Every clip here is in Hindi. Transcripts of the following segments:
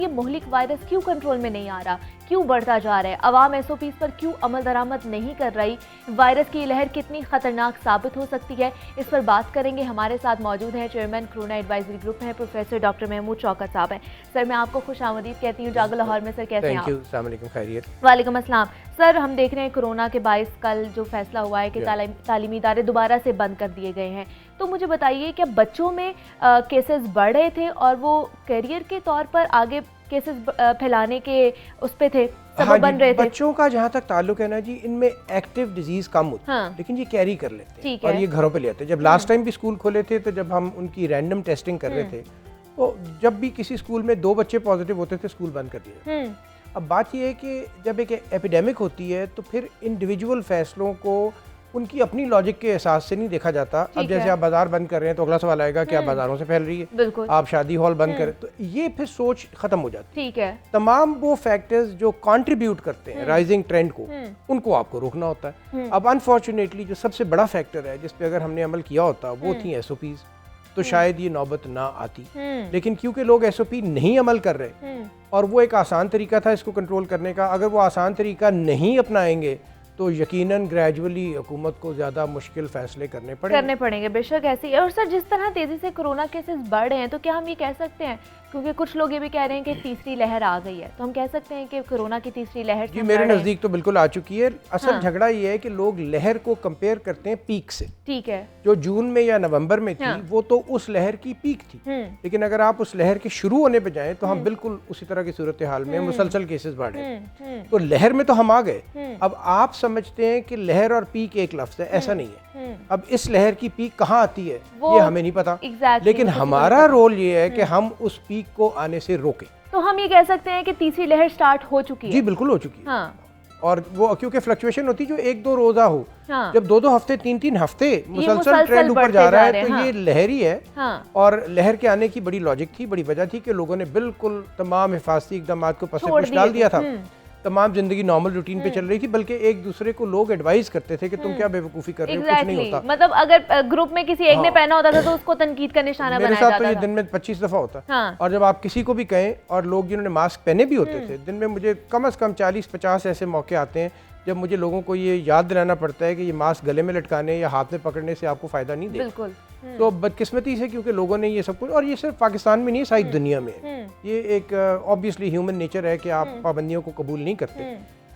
ये मुहलिक वायरस क्यों कंट्रोल में नहीं आ रहा, क्यों बढ़ता जा रहा है, अवाम एसओपीज पर क्यों अमल दरामद नहीं कर रही, वायरस की लहर कितनी खतरनाक साबित हो सकती है, इस पर बात करेंगे। हमारे साथ मौजूद हैं चेयरमैन कोरोना एडवाइजरी ग्रुप हैं प्रोफेसर डॉक्टर महमूद शौकत साहब हैं। सर मैं आपको खुश आमदीद कहती हूँ जागो लाहौर में। सर कैसे हैं आप? थैंक यू, अस्सलाम वालेकुम, खैरियत। वालेकुम अस्सलाम। सर हम देख रहे हैं कोरोना के बायस कल जो फैसला हुआ है कि तालीमी इदारे दोबारा से बंद कर दिए गए हैं, तो मुझे बताइए क्या बच्चों में केसेस बढ़ रहे थे और वो कैरियर के तौर पर आगे केसेस फैलाने के उस पे थे, सबब बन रहे थे? बच्चों का जहाँ तक ताल्लुक है ना जी, इनमें एक्टिव डिजीज कम होती है, लेकिन ये कैरी कर लेते हैं और ये घरों पे ले आते हैं। जब लास्ट टाइम भी स्कूल खोले थे तो जब हम उनकी रैंडम टेस्टिंग कर रहे थे तो जब भी किसी स्कूल में 2 बच्चे पॉजिटिव होते थे स्कूल बंद कर दिया। अब बात यह है कि जब एक एपिडेमिक होती है तो फिर इंडिविजुअल फैसलों को उनकी अपनी लॉजिक के एहसास से नहीं देखा जाता। अब जैसे आप बाजार बंद कर रहे हैं तो अगला सवाल आएगा कि आप बाजारों से फैल रही है, आप शादी हॉल बंद करें, तो ये फिर सोच खत्म हो जाती है। ठीक है, तमाम वो फैक्टर्स जो कंट्रीब्यूट करते हैं राइजिंग ट्रेंड को, उनको आपको रोकना होता है। अब अनफॉर्चुनेटली जो सबसे बड़ा फैक्टर है जिस पे अगर हमने अमल किया होता वो थी एसओपीज, तो शायद ये नौबत ना आती। लेकिन क्योंकि लोग एसओपी नहीं अमल कर रहे और वो एक आसान तरीका था इसको कंट्रोल करने का, अगर वो आसान तरीका नहीं अपनाएंगे तो यकीनन ग्रेजुअली हुकूमत को ज़्यादा मुश्किल फैसले करने पड़ेंगे। बेशक ऐसे ही। और सर जिस तरह तेज़ी से कोरोना केसेस बढ़ रहे हैं तो क्या हम ये कह सकते हैं, क्योंकि कुछ लोग ये भी कह रहे हैं कि तीसरी लहर आ गई है, तो हम कह सकते हैं कि कोरोना की तीसरी लहर जी मेरे नज़दीक तो बिल्कुल आ चुकी है। असल झगड़ा ये है कि लोग लहर को कंपेयर करते हैं पीक से। ठीक है, जो जून में या नवंबर में थी वो तो उस लहर की पीक थी, लेकिन अगर आप उस लहर के शुरू होने पे जाएं तो हम बिल्कुल उसी तरह की सूरत हाल में मुसलसल केसेस बढ़ रहे हैं। तो लहर में तो हम आ गए। अब आप समझते हैं कि लहर और पीक एक लफ्ज़ है, ऐसा नहीं है। अब इस लहर की पीक कहाँ आती है ये हमें नहीं पता, लेकिन हमारा रोल ये है कि हम उस पीक को आने से रोकें। तो हम ये कह सकते हैं कि तीसरी लहर स्टार्ट हो चुकी है? जी बिल्कुल हो चुकी है। और वो क्योंकि फ्लक्चुएशन होती है जो 1-2 रोजा हो, जब 2-2 हफ्ते 3-3 हफ्ते मुसलसल ट्रेंड ऊपर जा रहा है तो ये लहर ही है। और लहर के आने की बड़ी लॉजिक थी, बड़ी वजह थी कि लोगों ने बिल्कुल तमाम हिफाजती इकदाम को पस पुश डाल दिया था, तमाम जिंदगी नॉर्मल रूटीन पे चल रही थी, बल्कि एक दूसरे को लोग एडवाइस करते थे कि तुम क्या बेवकूफ़ी कर रहे हो, कुछ नहीं होता। मतलब अगर ग्रुप में किसी एक ने पहना होता था तो उसको तनकीद का निशाना बनाया जाता था। मेरे साथ तो ये दिन में 25 दफ़ा होता है। और जब आप किसी को भी कहें, और लोग जिन्होंने मास्क पहने भी होते थे, दिन में मुझे कम से कम 40-50 ऐसे मौके आते हैं जब मुझे लोगों को ये याद दिलाना पड़ता है कि ये मास्क गले में लटकाने या हाथ में पकड़ने से आपको फ़ायदा नहीं देगा। बिल्कुल। तो बदकिस्मती से क्योंकि लोगों ने ये सब कुछ, और ये सिर्फ पाकिस्तान में नहीं सारी दुनिया में है, ये एक ऑब्वियसली ह्यूमन नेचर है कि आप पाबंदियों को कबूल नहीं करते।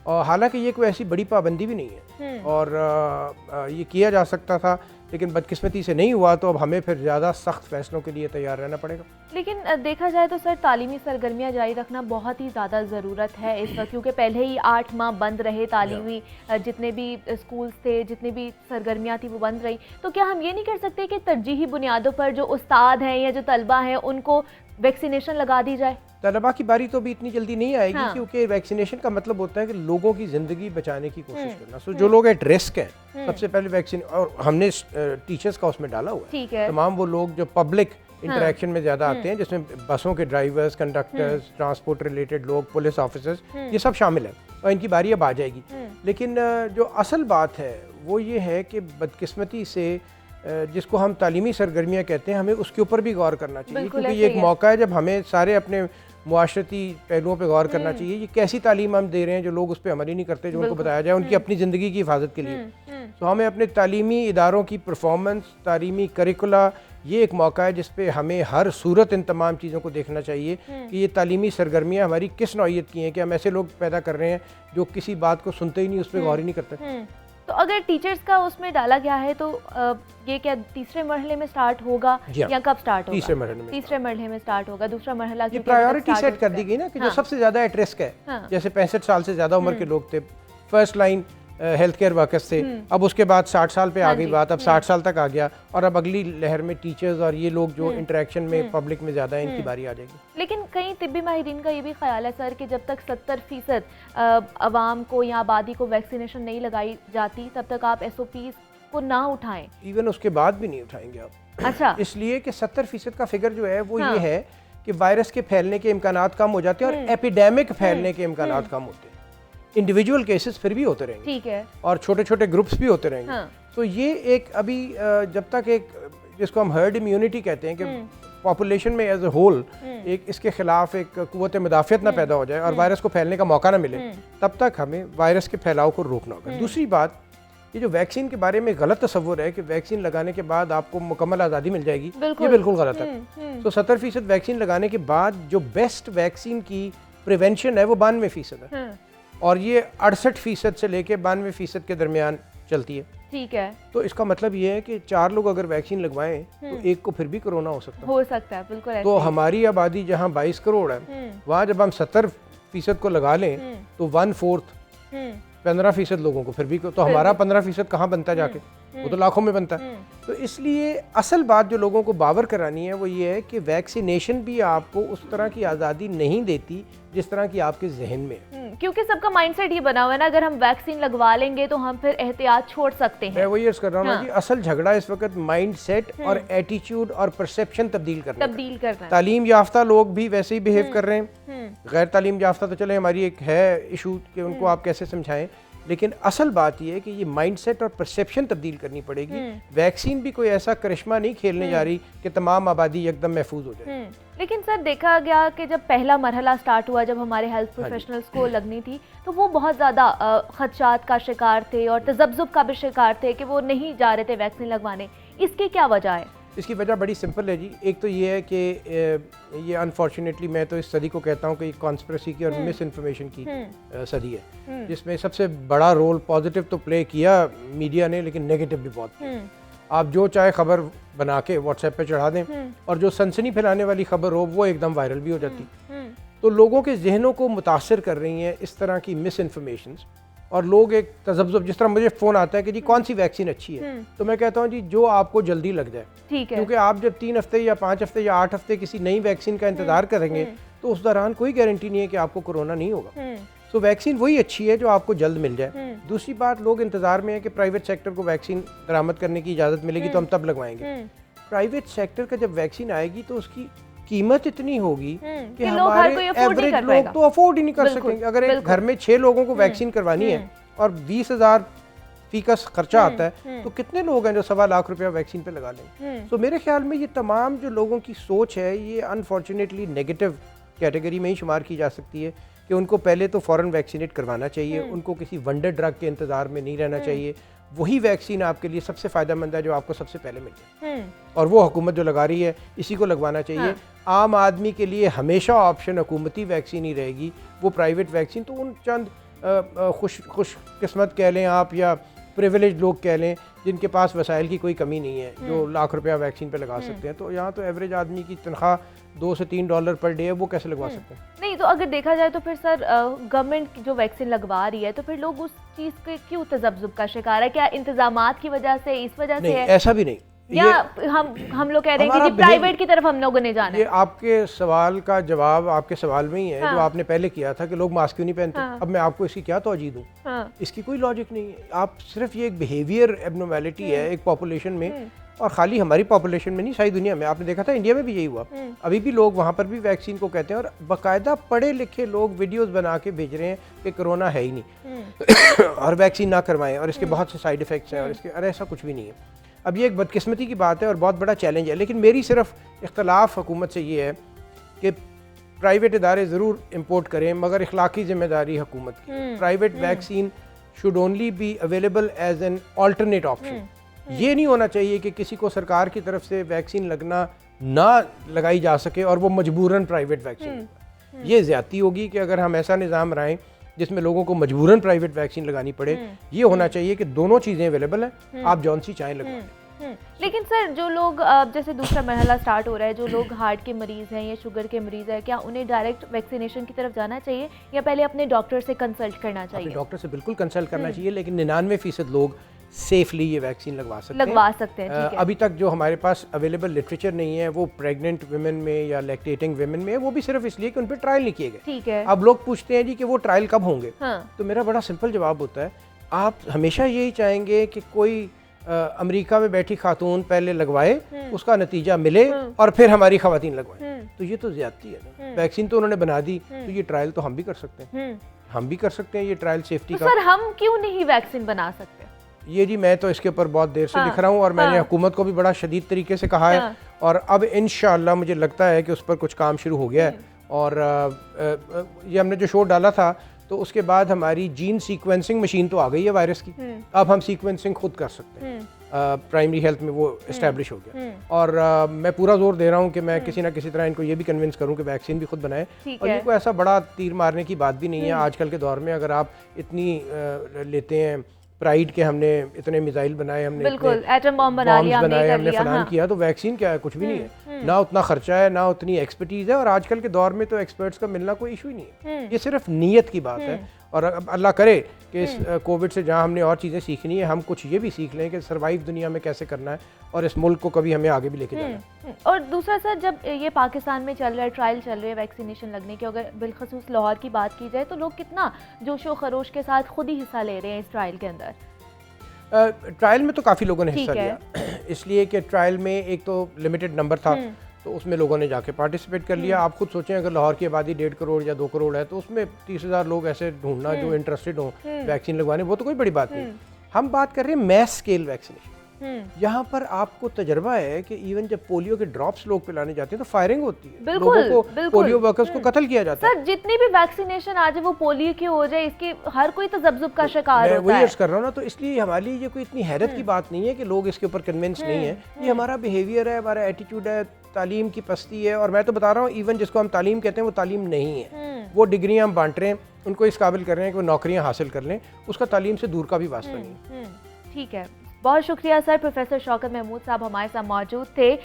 और हालांकि ये कोई ऐसी बड़ी पाबंदी भी नहीं है और ये किया जा सकता था, लेकिन बदकिस्मती से नहीं हुआ, तो अब हमें फिर ज़्यादा सख्त फैसलों के लिए तैयार रहना पड़ेगा। लेकिन देखा जाए तो सर तालीमी सरगर्मियाँ जारी रखना बहुत ही ज़्यादा ज़रूरत है इस वक्त, क्योंकि पहले ही 8 माह बंद रहे तालीमी, जितने भी स्कूल्स थे, जितनी भी सरगर्मियाँ थी वो बंद रही। तो क्या हम ये नहीं कर सकते कि तरजीही बुनियादों पर जो उस्ताद हैं या जो तलबा हैं उनको वैक्सीनेशन लगा दी जाए? तलबा की बारी तो भी इतनी जल्दी नहीं आएगी, क्योंकि वैक्सीनेशन का मतलब होता है कि लोगों की ज़िंदगी बचाने की कोशिश करना। सो जो लोग एट रिस्क हैं सबसे पहले वैक्सीन, और हमने टीचर्स का उसमें डाला हुआ है। तमाम वो लोग जो पब्लिक इंटरेक्शन में ज़्यादा आते हैं, जिसमें बसों के ड्राइवर्स, कंडक्टर्स, ट्रांसपोर्ट रिलेटेड लोग, पुलिस ऑफिसर्स, ये सब शामिल है और इनकी बारी अब आ जाएगी। लेकिन जो असल बात है वो ये है कि बदकिस्मती से जिसको हम तालीमी सरगर्मियाँ कहते हैं, हमें उसके ऊपर भी गौर करना चाहिए, क्योंकि ये एक मौका है जब हमें सारे अपने मुआशरती पहलुओं पे गौर करना चाहिए। ये कैसी तालीम हम दे रहे हैं जो लोग उस पर अमल ही नहीं करते, जो उनको बताया जाए उनकी अपनी ज़िंदगी की हिफाजत के लिए। तो हमें अपने तालीमी इदारों की परफॉर्मेंस, तालीमी करिकुला, ये एक मौका है जिस पे हमें हर सूरत इन तमाम चीज़ों को देखना चाहिए कि ये तालीमी सरगर्मियाँ हमारी किस नौइयत की हैं, कि हम ऐसे लोग पैदा कर रहे हैं जो किसी बात को सुनते ही नहीं, उस पर गौर ही नहीं करते। तो अगर टीचर्स का उसमें डाला गया है तो ये क्या तीसरे मरहले में स्टार्ट होगा या कब स्टार्ट होगा? तीसरे मरहले में स्टार्ट होगा। दूसरा मरहला की प्रायोरिटी सेट कर दी गई ना कि जो सबसे ज्यादा एट रिस्क है, जैसे 65 साल से ज्यादा उम्र के लोग थे, first line health care workers थे, अब उसके बाद 60 साल पे आ गई बात, अब 60 साल तक आ गया, और अब अगली लहर में टीचर्स और ये लोग जो इंटरेक्शन में पब्लिक में ज़्यादा है, इनकी बारी आ जाएगी। लेकिन कई तिब्बी माहिरीन का ये भी ख्याल है सर कि जब तक 70% आवाम को या आबादी को वैक्सीनेशन नहीं लगाई जाती तब तक आप SOPs को ना उठाएं। इवन उसके बाद भी नहीं उठाएंगे आप। अच्छा, इसलिए कि 70% का फिगर जो है वो ये है कि वायरस के फैलने के इम्कानात कम हो जाते हैं और एपिडेमिक फैलने के इम्कानात कम होते हैं। इंडिविजुअल केसेस फिर भी होते रहेंगे, ठीक है, और छोटे छोटे ग्रुप्स भी होते रहेंगे। तो ये एक अभी जब तक एक जिसको हम हर्ड इम्यूनिटी कहते हैं कि पॉपुलेशन में एज ए होल एक इसके खिलाफ एक कुव्वत मुदाफ़ियत ना पैदा हो जाए और वायरस को फैलने का मौका ना मिले, तब तक हमें वायरस के फैलाव को रोकना होगा। दूसरी बात, ये जो वैक्सीन के बारे में गलत तस्वुर है कि वैक्सीन लगाने के बाद आपको मुकम्मल आज़ादी मिल जाएगी, ये बिल्कुल गलत है। तो 70% वैक्सीन लगाने के बाद जो बेस्ट वैक्सीन की प्रिवेंशन है वो 92% है, और ये 68% से लेके 92% के दरमियान चलती है। ठीक है। तो इसका मतलब ये है कि 4 लोग अगर वैक्सीन लगवाएं तो एक को फिर भी कोरोना हो सकता है। बिल्कुल ऐसे। तो हमारी आबादी जहाँ 22 करोड़ है, वहाँ जब हम 70% को लगा लें तो 1/4 15% लोगों को फिर भी, तो हमारा 15% कहाँ बनता जाके, वो तो लाखों में बनता है। तो इसलिए असल बात जो लोगों को बावर करानी है वो ये है कि वैक्सीनेशन भी आपको उस तरह की आज़ादी नहीं देती जिस तरह की आपके जहन में है। क्योंकि सबका माइंडसेट ये बना हुआ है ना, अगर हम वैक्सीन लगवा लेंगे तो हम फिर एहतियात छोड़ सकते हैं। मैं वही अर्ज कर रहा हूँ ना कि असल झगड़ा इस वक्त माइंडसेट और एटीट्यूड और परसेप्शन तब्दील करना है। तालीम याफ्ता लोग भी वैसे ही बिहेव कर रहे हैं, गैर तालीम याफ्ता तो चले हमारी एक है इशू कि उनको आप कैसे समझाएं, लेकिन असल बात यह है कि ये माइंडसेट और परसेप्शन तब्दील करनी पड़ेगी। वैक्सीन भी कोई ऐसा करिश्मा नहीं खेलने जा रही कि तमाम आबादी एकदम महफूज हो जाए। लेकिन सर देखा गया कि जब पहला मरहला स्टार्ट हुआ, जब हमारे हेल्थ प्रोफेशनल्स को लगनी थी, तो वो बहुत ज़्यादा खदशात का शिकार थे और तजब्जुब का भी शिकार थे कि वो नहीं जा रहे थे वैक्सीन लगवाने। इसकी क्या वजह है? इसकी वजह बड़ी सिंपल है जी। एक तो ये है कि ये अनफॉर्चुनेटली मैं तो इस सदी को कहता हूँ कि कॉन्स्पिरेसी की और मिस इन्फॉर्मेशन की सदी है, जिसमें सबसे बड़ा रोल पॉजिटिव तो प्ले किया मीडिया ने, लेकिन नेगेटिव भी बहुत। आप जो चाहे खबर बना के व्हाट्सएप पे चढ़ा दें और जो सनसनी फैलाने वाली खबर हो वो एकदम वायरल भी हो जाती। तो लोगों के जहनों को मुतासर कर रही हैं इस तरह की मिस इन्फॉर्मेशन, और लोग एक तजब्जुब, जिस तरह मुझे फ़ोन आता है कि जी कौन सी वैक्सीन अच्छी है, तो मैं कहता हूँ जी जो आपको जल्दी लग जाए, ठीक है। क्योंकि आप जब 3 हफ्ते या 5 हफ्ते या 8 हफ्ते किसी नई वैक्सीन का इंतजार करेंगे तो उस दौरान कोई गारंटी नहीं है कि आपको कोरोना नहीं होगा। तो वैक्सीन वही अच्छी है जो आपको जल्द मिल जाए। दूसरी बात, लोग इंतजार में है कि प्राइवेट सेक्टर को वैक्सीन बरामद करने की इजाज़त मिलेगी तो हम तब लगवाएंगे। प्राइवेट सेक्टर का जब वैक्सीन आएगी तो उसकी कीमत इतनी होगी कि हमारे एवरेज लोग तो अफोर्ड ही नहीं कर सकेंगे। अगर एक घर में 6 लोगों को वैक्सीन करवानी है और 20,000 फीकस खर्चा आता है, तो कितने लोग हैं जो 1.25 लाख रुपया वैक्सीन पे लगा लेंगे। तो मेरे ख्याल में ये तमाम जो लोगों की सोच है ये अनफॉर्चुनेटली नेगेटिव कैटेगरी में ही शुमार की जा सकती है कि उनको पहले तो फ़ौरन वैक्सीनेट करवाना चाहिए, उनको किसी वंडर ड्रग के इंतज़ार में नहीं रहना चाहिए। वही वैक्सीन आपके लिए सबसे फ़ायदेमंद है जो आपको सबसे पहले मिल जाए, और वो हुकूमत जो लगा रही है इसी को लगवाना चाहिए। आम आदमी के लिए हमेशा ऑप्शन हुकूमती वैक्सीन ही रहेगी, वो प्राइवेट वैक्सीन तो उन चंद खुश किस्मत कह लें आप या प्रिविलेज लोग कह लें जिनके पास वसाइल की कोई कमी नहीं है, जो लाख रुपया वैक्सीन पे लगा सकते हैं। तो यहाँ तो एवरेज आदमी की तनख्वाह $2 से $3 पर डे है, वो कैसे लगवा सकते हैं? नहीं, तो अगर देखा जाए तो फिर सर गवर्नमेंट जो वैक्सीन लगवा रही है तो फिर लोग उस चीज़ के क्यों तजब्जुब का शिकार है? क्या इंतजामात की वजह से, इस वजह से है? ऐसा भी नहीं, या हम लोग कह रहे हैं कि प्राइवेट की तरफ हम लोगों ने जाना है। ये आपके सवाल का जवाब आपके सवाल में ही है, जो आपने पहले किया था कि लोग मास्क क्यों नहीं पहनते। अब मैं आपको इसकी क्या तौजीह दूं? इसकी कोई लॉजिक नहीं है। आप सिर्फ ये एक बिहेवियर एबनॉर्मैलिटी है एक पॉपुलेशन में, और खाली हमारी पॉपुलेशन में नहीं, सारी दुनिया में। आपने देखा था इंडिया में भी यही हुआ। अभी भी लोग वहाँ पर भी वैक्सीन को कहते हैं और बाकायदा पढ़े लिखे लोग वीडियोस बना के भेज रहे हैं कि कोरोना है ही नहीं और वैक्सीन ना करवाएं और इसके बहुत से साइड इफ़ेक्ट्स हैं और इसके, अरे ऐसा कुछ भी नहीं है। अब ये एक बदकिस्मती की बात है और बहुत बड़ा चैलेंज है, लेकिन मेरी सिर्फ इख्तलाफ हुकूमत से ये है कि प्राइवेट इदारे ज़रूर इम्पोर्ट करें मगर इखलाकी ज़िम्मेदारी हुकूमत की। Private vaccine should only be available as an alternate option. ये नहीं होना चाहिए कि किसी को सरकार की तरफ से वैक्सीन लगना ना लगाई जा सके और वो मजबूरन प्राइवेट वैक्सीन, ये ज़्यादती होगी कि अगर हम ऐसा निज़ाम लाएं जिसमें लोगों को मजबूरन प्राइवेट वैक्सीन लगानी पड़े। ये होना चाहिए कि दोनों चीज़ें अवेलेबल हैं, आप जौन सी चाहें लगवा लें। लेकिन सर जो लोग जैसे दूसरा मरहला स्टार्ट हो रहा है, जो लोग हार्ट के मरीज़ हैं या शुगर के मरीज़ हैं, क्या उन्हें डायरेक्ट वैक्सीनेशन की तरफ जाना चाहिए या पहले अपने डॉक्टर से कंसल्ट करना चाहिए? डॉक्टर से बिल्कुल कंसल्ट करना चाहिए, लेकिन 99% लोग सेफली ये वैक्सीन लगवा सकते हैं। अभी तक जो हमारे पास अवेलेबल लिटरेचर नहीं है वो प्रेग्नेंट वुमेन में या लैक्टेटिंग वुमेन में है, वो भी सिर्फ इसलिए कि उन पर ट्रायल नहीं किए गए। ठीक है। अब लोग पूछते हैं जी कि वो ट्रायल कब होंगे? तो मेरा बड़ा सिंपल जवाब होता है, आप हमेशा यही चाहेंगे कि कोई अमेरिका में बैठी खातून पहले लगवाए, उसका नतीजा मिले और फिर हमारी खवातीन लगवाएं। तो ये तो ज्यादती है ना। वैक्सीन तो उन्होंने बना दी, तो ये ट्रायल तो हम भी कर सकते हैं, हम भी कर सकते हैं ये ट्रायल सेफ्टी का। सर हम क्यों नहीं वैक्सीन बना सकते? ये जी मैं तो इसके ऊपर बहुत देर से लिख रहा हूँ और मैंने हुकूमत को भी बड़ा शदीद तरीके से कहा है और अब इंशाअल्लाह मुझे लगता है कि उस पर कुछ काम शुरू हो गया है। और ये हमने जो शो डाला था तो उसके बाद हमारी जीन सीक्वेंसिंग मशीन तो आ गई है वायरस की, अब हम सीक्वेंसिंग खुद कर सकते हैं। प्राइमरी हेल्थ में वो इस्टेब्लिश हो गया। और मैं पूरा जोर दे रहा हूँ कि मैं किसी ना किसी तरह इनको ये भी कन्विंस करूँ कि वैक्सीन भी खुद बनाएं। और ये कोई ऐसा बड़ा तीर मारने की बात भी नहीं है। आजकल के दौर में अगर आप इतनी लेते हैं प्राइड के हमने इतने मिसाइल बनाए, हमने बिल्कुल एटम बॉम्ब बना लिया, हमने फलान किया, तो वैक्सीन क्या है? कुछ भी नहीं है। ना उतना खर्चा है, ना उतनी एक्सपर्टीज है। और आजकल के दौर में तो एक्सपर्ट्स का मिलना कोई इशू ही नहीं है। ये सिर्फ नीयत की बात है। और अब अल्लाह करे कि इस कोविड से जहाँ हमने और चीज़ें सीखनी है, हम कुछ ये भी सीख लें कि सर्वाइव दुनिया में कैसे करना है और इस मुल्क को कभी हमें आगे भी लेके जाना है। और दूसरा सर, जब ये पाकिस्तान में चल रहा है, ट्रायल चल रहे हैं वैक्सीनेशन लगने के, अगर बिलखसूस लाहौर की बात की जाए तो लोग कितना जोशो खरोश के साथ खुद ही हिस्सा ले रहे हैं इस ट्रायल के अंदर? ट्रायल में तो काफ़ी लोगों ने हिस्सा लिया, इसलिए कि ट्रायल में एक तो लिमिटेड नंबर था, तो उसमें लोगों ने जाके पार्टिसिपेट कर लिया। आप खुद सोचें अगर लाहौर की आबादी 1.5 करोड़ या 2 करोड़ है तो उसमें 30,000 लोग ऐसे ढूंढना जो इंटरेस्टेड हों वैक्सीन लगवाने, वो तो कोई बड़ी बात नहीं। हम बात कर रहे हैं मैस स्केल वैक्सीनेशन। यहाँ पर आपको तजर्बा है कि इवन जब पोलियो के ड्रॉप्स लोग पिलाने जाते हैं तो फायरिंग होती है, लोगों को पोलियो वर्कर्स को कत्ल किया जाता है। सर, जितनी भी वैक्सीनेशन आ जाए वो पोलियो की हो जाए, इसकी हर कोई तजब्जुब का शिकार होता है। वही अर्ज कर रहा हूँ ना, तो इसलिए हमारे लिए ये कोई इतनी हैरत की बात नहीं है कि लोग इसके ऊपर कन्विंस नहीं है। ये हमारा बिहेवियर है, हमारा एटीट्यूड है, तालीम की पस्ती है। और मैं तो बता रहा हूँ, इवन जिसको हम तालीम कहते हैं वो तालीम नहीं है। वो डिग्रियाँ हम बांट रहे हैं, उनको इस काबिल कर रहे हैं कि वो नौकरियाँ हासिल कर लें, उसका तालीम से दूर का भी वास्ता नहीं है। ठीक है, बहुत शुक्रिया सर। प्रोफेसर शौकत महमूद साहब हमारे साथ मौजूद थे।